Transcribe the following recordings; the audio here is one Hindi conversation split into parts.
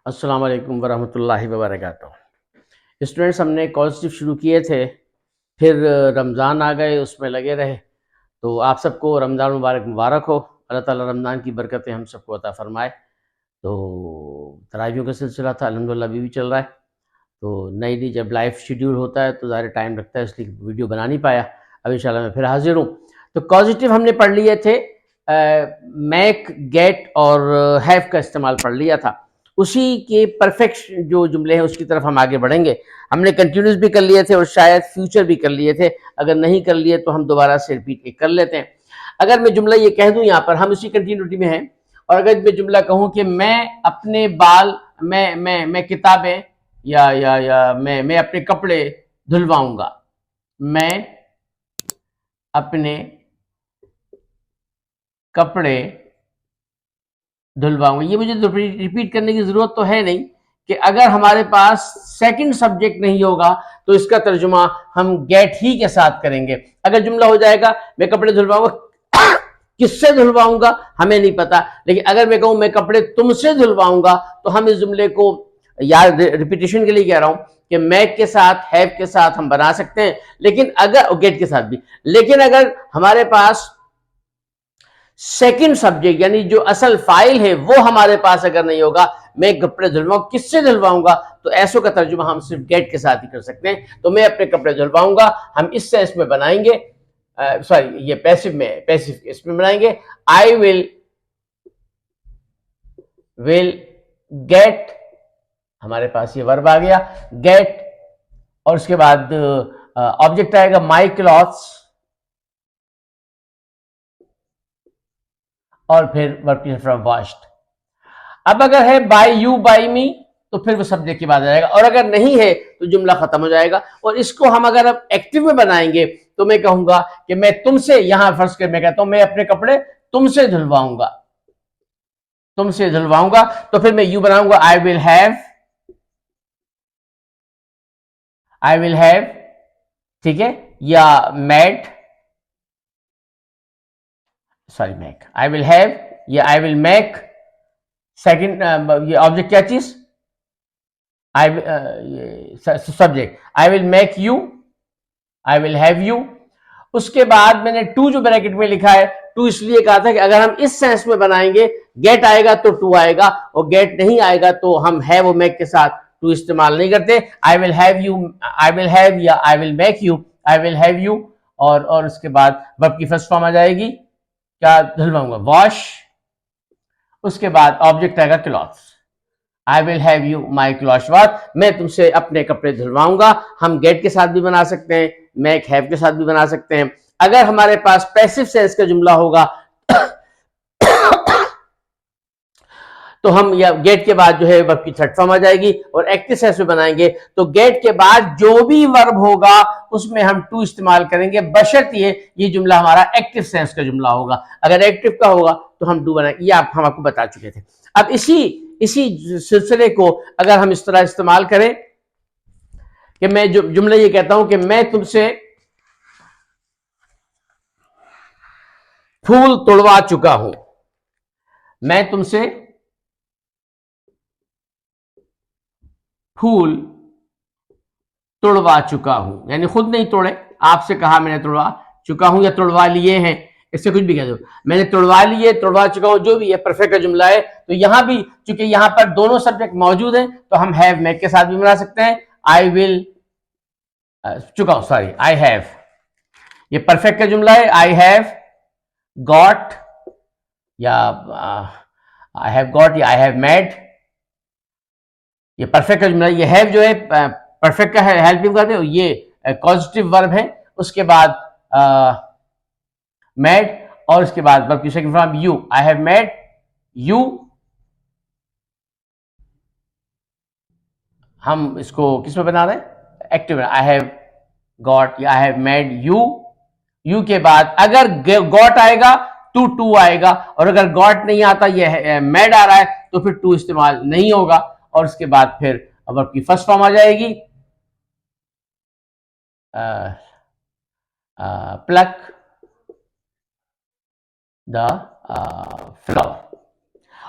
अस्सलाम वालेकुम वरहमतुल्लाहि वबरकातुहू। स्टूडेंट्स, हमने कॉलेज शुरू किए थे, फिर रमज़ान आ गए, उसमें लगे रहे। तो आप सबको रमज़ान मुबारक हो। अल्लाह ताला रमज़ान की बरकतें हम सबको अता फ़रमाए। तो तरावियों का सिलसिला था, अल्हम्दुलिल्लाह अभी भी चल रहा है। तो नई नई जब लाइव शेड्यूल होता है तो ज़्यादा टाइम लगता है, इसलिए वीडियो बना नहीं पाया। अब इंशाल्लाह मैं फिर हाजिर हूँ। तो पॉजिटिव हमने पढ़ लिए थे, मैक, गेट और हैव का इस्तेमाल पढ़ लिया था। उसी के परफेक्ट जो जुमले हैं उसकी तरफ हम आगे बढ़ेंगे। हमने कंटिन्यूस भी कर लिए थे और शायद फ्यूचर भी कर लिए थे। अगर नहीं कर लिए तो हम दोबारा से रिपीट कर लेते हैं। अगर मैं जुमला ये कह दूं, यहाँ पर हम इसी कंटिन्यूटी में हैं, और अगर मैं जुमला कहूं कि मैं अपने बाल, मैं किताबें या मैं अपने कपड़े धुलवाऊंगा। मैं अपने कपड़े धुलवाऊंगा। ये मुझे रिपीट करने की जरूरत तो है नहीं कि अगर हमारे पास सेकंड सब्जेक्ट नहीं होगा तो इसका तर्जुमा हम गेट ही के साथ करेंगे। अगर जुमला हो जाएगा मैं कपड़े धुलवाऊंगा, किससे धुलवाऊंगा हमें नहीं पता, लेकिन अगर मैं कहूं मैं कपड़े तुमसे धुलवाऊंगा तो हम इस जुमले को, यार रिपीटेशन के लिए कह रहा हूं, कि मैक के साथ, हैव के साथ हम बना सकते हैं, लेकिन अगर गेट के साथ भी, लेकिन अगर हमारे पास सेकंड सब्जेक्ट यानी जो असल फाइल है वो हमारे पास अगर नहीं होगा, मैं कपड़े धुलवाऊं, किससे धुलवाऊंगा, तो ऐसो का तर्जुमा हम सिर्फ गेट के साथ ही कर सकते हैं। तो मैं अपने कपड़े धुलवाऊंगा हम इस सेंस में बनाएंगे, सॉरी ये पैसिव इसमें बनाएंगे। आई विल गेट, हमारे पास ये वर्ब आ गया गेट, और उसके बाद ऑब्जेक्ट आएगा माई क्लॉथ्स, और फिर वर्ब फ्रॉम वॉश्ड। अब अगर है बाय यू बाय मी तो फिर वो सब्जेक्ट की बात आ जाएगा, और अगर नहीं है तो जुमला खत्म हो जाएगा। और इसको हम अगर अब एक्टिव में बनाएंगे तो मैं कहूंगा कि मैं तुमसे, यहां फर्ज कर मैं कहता हूं मैं अपने कपड़े तुमसे धुलवाऊंगा, तुमसे धुलवाऊंगा, तो फिर मैं यू बनाऊंगा आई विल हैव, ठीक है, या mad, sorry make, I will have या आई विल मैक। सेकंड ये ऑब्जेक्ट क्या चीज, I subject, I will make you, I will have you. उसके बाद मैंने टू जो ब्रैकेट में लिखा है, टू इसलिए कहा था कि अगर हम इस सेंस में बनाएंगे, गेट आएगा तो टू आएगा, और गेट नहीं आएगा तो हम हैव और मेक के साथ टू इस्तेमाल नहीं करते। I will have you, I will have या I will make you, I will have you, और उसके बाद वर्ब की फर्स्ट फॉर्म आ जाएगी, क्या धुलवाऊंगा, वॉश। उसके बाद ऑब्जेक्ट आएगा clothes, I will have you my cloth wash, मैं तुमसे अपने कपड़े धुलवाऊंगा। हम गेट के साथ भी बना सकते हैं, मैक हैव के साथ भी बना सकते हैं। अगर हमारे पास पैसिव सेंस का जुमला होगा तो हम या गेट के बाद जो है वर्ब की थर्ड फॉर्म आ जाएगी, और एक्टिव सेंस में बनाएंगे तो गेट के बाद जो भी वर्ब होगा उसमें हम टू इस्तेमाल करेंगे, बशर्ते ये जुमला हमारा एक्टिव सेंस का जुमला होगा। अगर एक्टिव का होगा तो हम डू बनाएंगे, ये हम आपको बता चुके थे। अब इसी इसी सिलसिले को अगर हम इस तरह इस्तेमाल करें कि मैं जो जुमले ये कहता हूं कि मैं तुमसे फूल तोड़वा चुका हूं, मैं तुमसे फूल तोड़वा चुका हूं, यानी खुद नहीं तोड़े, आपसे कहा मैंने तोड़वा चुका हूं या तोड़वा लिए हैं, इससे कुछ भी कह दो, मैंने तोड़वा लिए, तोड़वा चुका हूं, जो भी है परफेक्ट का जुमला है। तो यहां भी चूंकि यहां पर दोनों सब्जेक्ट मौजूद हैं तो हम हैव मेक के साथ भी बना सकते हैं। आई विल चुका हूं, सॉरी आई हैव, ये परफेक्ट का जुमला है। आई हैव गॉट, या आई हैव गॉट या आई हैव मेड, ये परफेक्ट का जुमला। ये हैव जो है परफेक्ट का है, हेल्पिंग वर्ब है, ये पॉजिटिव वर्ब है। उसके बाद मेड, और उसके बाद वर्ब की second form you, I have made you. हम इसको किस में बना रहे हैं, एक्टिव, आई हैव गॉट या I have made you. You के बाद अगर गॉट आएगा तो टू आएगा, और अगर गॉट नहीं आता, ये मेड आ रहा है, तो फिर टू इस्तेमाल नहीं होगा। और उसके बाद फिर वर्ब की फर्स्ट फॉर्म आ जाएगी, प्लक द फ्लावर।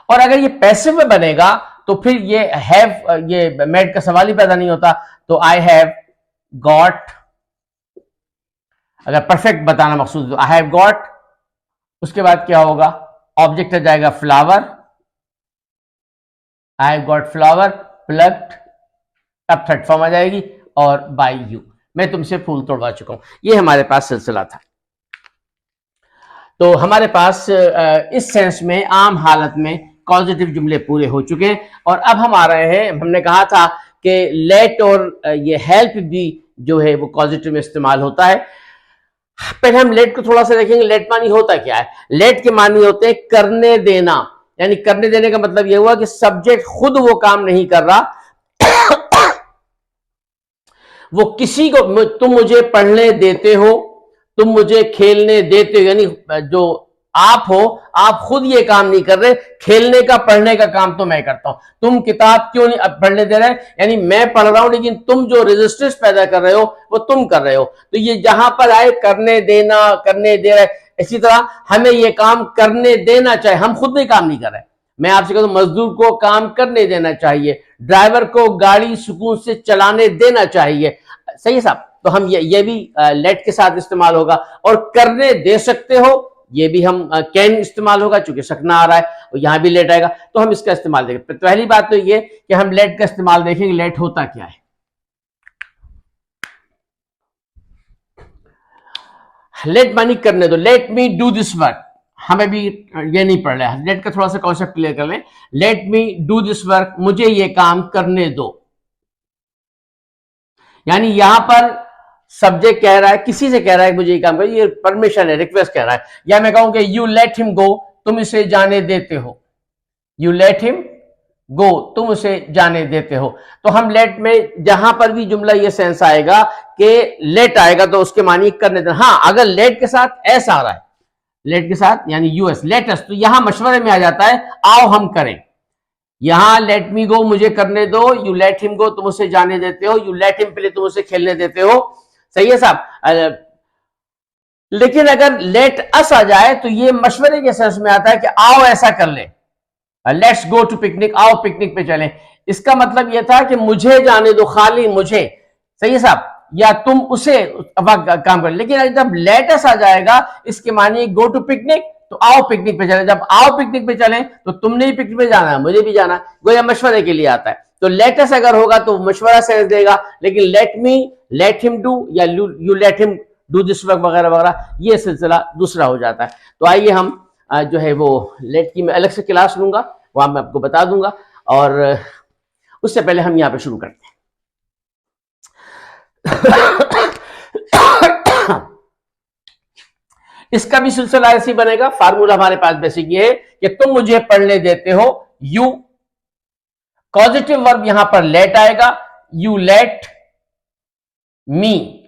और अगर ये पैसिव में बनेगा तो फिर ये हैव, ये मेड का सवाल ही पैदा नहीं होता। तो आई हैव गॉट, अगर परफेक्ट बताना मकसूद, आई हैव गॉट, उसके बाद क्या होगा, ऑब्जेक्ट आ जाएगा flower, I have got flower plugged, अब थर्ड फॉर्म आ जाएगी, और बाय यू, मैं तुमसे फूल तोड़वा चुका हूं। ये हमारे पास सिलसिला था। तो हमारे पास इस सेंस में आम हालत में कॉजेटिव जुमले पूरे हो चुके हैं। और अब हम आ रहे हैं, हमने कहा था कि लेट और ये हेल्प भी जो है वो कॉजेटिव में इस्तेमाल होता है। पहले हम लेट को थोड़ा सा देखेंगे। लेट मानी होता क्या है? लेट के मानी होते हैं करने देना, यानी करने देने का मतलब यह हुआ कि सब्जेक्ट खुद वो काम नहीं कर रहा, वो किसी को, तुम मुझे पढ़ने देते हो, तुम मुझे खेलने देते हो, यानी जो आप हो, आप खुद ये काम नहीं कर रहे, खेलने का पढ़ने का काम तो मैं करता हूं। तुम किताब क्यों नहीं पढ़ने दे रहे, यानी मैं पढ़ रहा हूं लेकिन तुम जो रेजिस्टेंस पैदा कर रहे हो वो तुम कर रहे हो। तो ये जहां पर आए करने देना, करने दे रहे, इसी तरह हमें ये काम करने देना चाहिए, हम खुद नहीं काम नहीं कर रहे। मैं आपसे कहता हूं मजदूर को काम करने देना चाहिए, ड्राइवर को गाड़ी सुकून से चलाने देना चाहिए, सही है साहब। तो हम ये भी लेट के साथ इस्तेमाल होगा। और करने दे सकते हो, ये भी हम कैन इस्तेमाल होगा, चूंकि सकना आ रहा है और यहां भी लेट आएगा, तो हम इसका इस्तेमाल देखेंगे। पहली बात तो ये कि हम लेट का इस्तेमाल देखेंगे, लेट होता क्या है। लेट मानी करने दो, let me do this work, हमें भी ये नहीं पढ़ रहा है, लेट का थोड़ा सा कॉन्सेप्ट क्लियर कर लें। Let me do this work, मुझे ये काम करने दो, यानी यहां पर सब्जेक्ट कह रहा है, किसी से कह रहा है मुझे ये काम कर, ये परमिशन है, रिक्वेस्ट कह रहा है। या मैं कहूं कि यू लेट हिम गो, तुम इसे जाने देते हो, यू लेट हिम गो, तुम उसे जाने देते हो। तो हम लेट में जहां पर भी जुमला ये सेंस आएगा कि लेट आएगा तो उसके मानी करने देना। हाँ, अगर लेट के साथ एस आ रहा है, लेट के साथ यानी यूएस, लेटेस्ट, तो यहां मशवरे में आ जाता है आओ हम करें। यहां लेट मी गो, मुझे करने दो, यू लेट हिम गो, तुम उसे जाने देते हो, यू लेट हिम प्ले, तुम उसे खेलने देते हो, सही है साहब। लेकिन अगर लेट अस आ जाए तो ये मशवरे के सेंस में आता है कि आओ ऐसा कर ले, लेट्स गो टू पिकनिक, आओ पिकनिक पे चलें। इसका मतलब यह था कि मुझे जाने दो, खाली मुझे, सही है साहब, या तुम उसे काम कर। लेकिन जब लेटस आ जाएगा इसके मानिए गो टू पिकनिक, तो आओ पिकनिक पे चले। जब आओ पिकनिक पे चले तो तुमने ही पिकनिक पे जाना है, मुझे भी जाना है, गोया मशवरे के लिए आता है। तो लेटस अगर होगा तो मशवरा सेंस देगा, लेकिन let me, let him do, या you let him do this work वगैरह वगैरह, ये सिलसिला दूसरा हो जाता है। तो आइए हम जो है वो लेट की मैं अलग से क्लास लूंगा, वहां मैं आपको बता दूंगा, और उससे पहले हम यहां पे शुरू करते हैं। इसका भी सिलसिला ऐसे ही बनेगा। फार्मूला हमारे पास बेसिक ये है कि तुम मुझे पढ़ने देते हो, यू, पॉजिटिव वर्ब यहां पर लेट आएगा, you let me,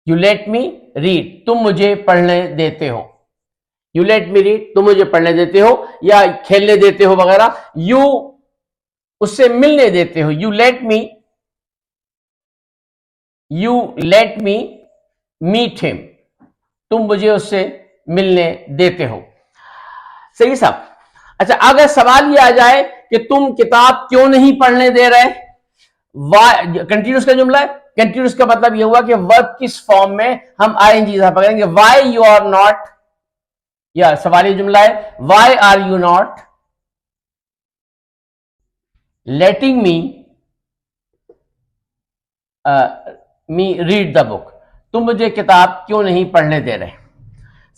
you let me read, तुम मुझे पढ़ने देते हो, यू लेट मी रीड, तुम मुझे पढ़ने देते हो या खेलने देते हो वगैरह, यू उससे मिलने देते हो, you let me meet him, तुम मुझे उससे मिलने देते हो, सही साहब। अच्छा, अगर सवाल ये आ जाए कि तुम किताब क्यों नहीं पढ़ने दे रहे, वाई, कंटिन्यूस का जुमला है, कंटिन्यूस का मतलब यह हुआ कि वर्ब किस फॉर्म में हम आईएनजी पकड़ेंगे, वाई यू आर नॉट, या सवाली जुमला है, why are you not letting me read the book, तुम मुझे किताब क्यों नहीं पढ़ने दे रहे,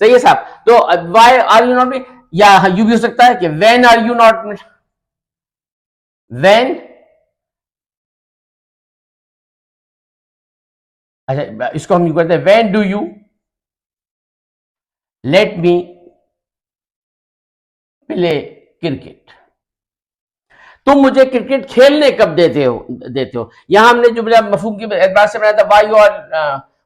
सही है साहब। तो वाई आर यू नॉट, या यू भी हो सकता है कि when are you not, when, अच्छा इसको हम यू करते हैं, when do you let me play cricket, तुम मुझे क्रिकेट खेलने कब देते हो। यहां हमने जुमला मफहूम के एतबार से बनाया था,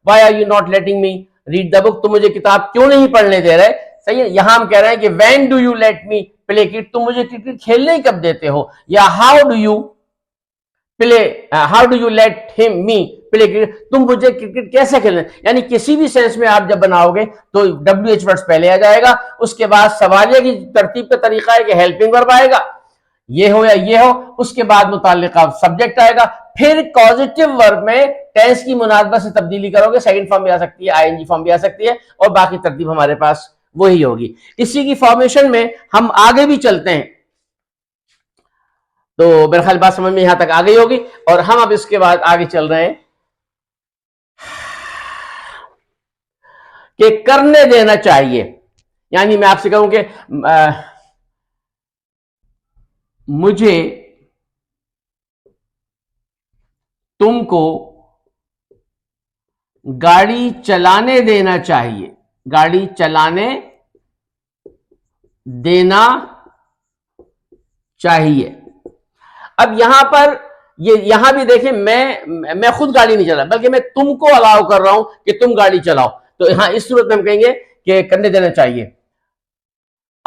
why are you not letting me read the book, तुम मुझे किताब क्यों नहीं पढ़ने दे रहे, सही है। यहां हम कह रहे हैं कि when do you let me play cricket, तुम मुझे क्रिकेट खेलने कब देते हो, या how do you let him me, play cricket, तुम मुझे क्रिकेट कैसे खेलना, यानी किसी भी सेंस में आप जब बनाओगे तो WH वर्ड्स पहले आ जाएगा, उसके बाद सवालिया की तरतीब का तरीका है कि हेल्पिंग वर्ब आएगा, ये हो या ये हो, उसके बाद मुताल्लिका सब्जेक्ट आएगा, फिर कॉजिटिव वर्ब में टेंस की मुनासबत से तब्दीली करोगे, सेकंड फॉर्म भी आ सकती है, ING फॉर्म भी आ सकती है, और बाकी तरतीब हमारे पास वही होगी। इसी की फॉर्मेशन में हम आगे भी चलते हैं, तो मेरे ख्याल बात समझ में यहां तक आ गई होगी, और हम अब इसके बाद आगे चल रहे हैं कि करने देना चाहिए। यानी मैं आपसे कहूं कि मुझे तुमको गाड़ी चलाने देना चाहिए, गाड़ी चलाने देना चाहिए। अब यहां पर ये यहां भी देखें, मैं खुद गाड़ी नहीं चला, बल्कि मैं तुमको अलाउ कर रहा हूं कि तुम गाड़ी चलाओ, तो यहां इस सूरत में हम कहेंगे कि करने देना चाहिए।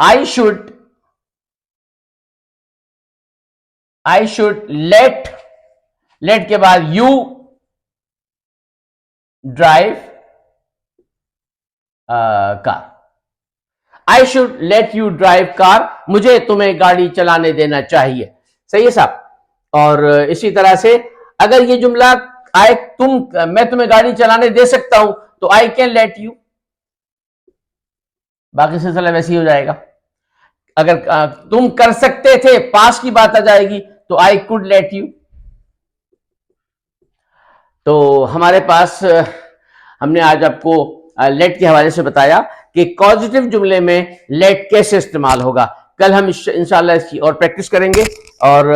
आई शुड लेट के बाद you drive car, I should let you drive car, मुझे तुम्हें गाड़ी चलाने देना चाहिए। सही है साहब। और इसी तरह से अगर ये जुमला मैं तुम्हें गाड़ी चलाने दे सकता हूं, तो आई कैन लेट यू, बाकी सिलसिला वैसे ही हो जाएगा। अगर तुम कर सकते थे, पास की बात आ जाएगी, तो आई कुड लेट यू। तो हमारे पास हमने आज आपको लेट के हवाले से बताया कि पॉजिटिव जुमले में लेट कैसे इस्तेमाल होगा। कल हम इंशाल्लाह इसकी और प्रैक्टिस करेंगे, और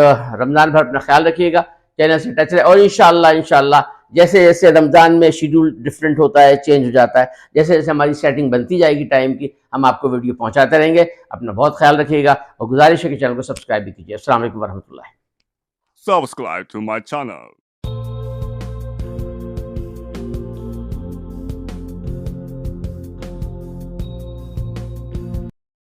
रमजान भर अपना ख्याल रखिएगा, चैनल से टच रहे, और इंशाल्लाह जैसे जैसे रमजान में शेड्यूल डिफरेंट होता है, चेंज हो जाता है, जैसे जैसे हमारी सेटिंग बनती जाएगी टाइम की, हम आपको वीडियो पहुंचाते रहेंगे। अपना बहुत ख्याल रखिएगा, और गुजारिश है कि चैनल को सब्सक्राइब भी कीजिए। अस्सलाम वालेकुम वरहमतुल्लाह। Subscribe to my channel.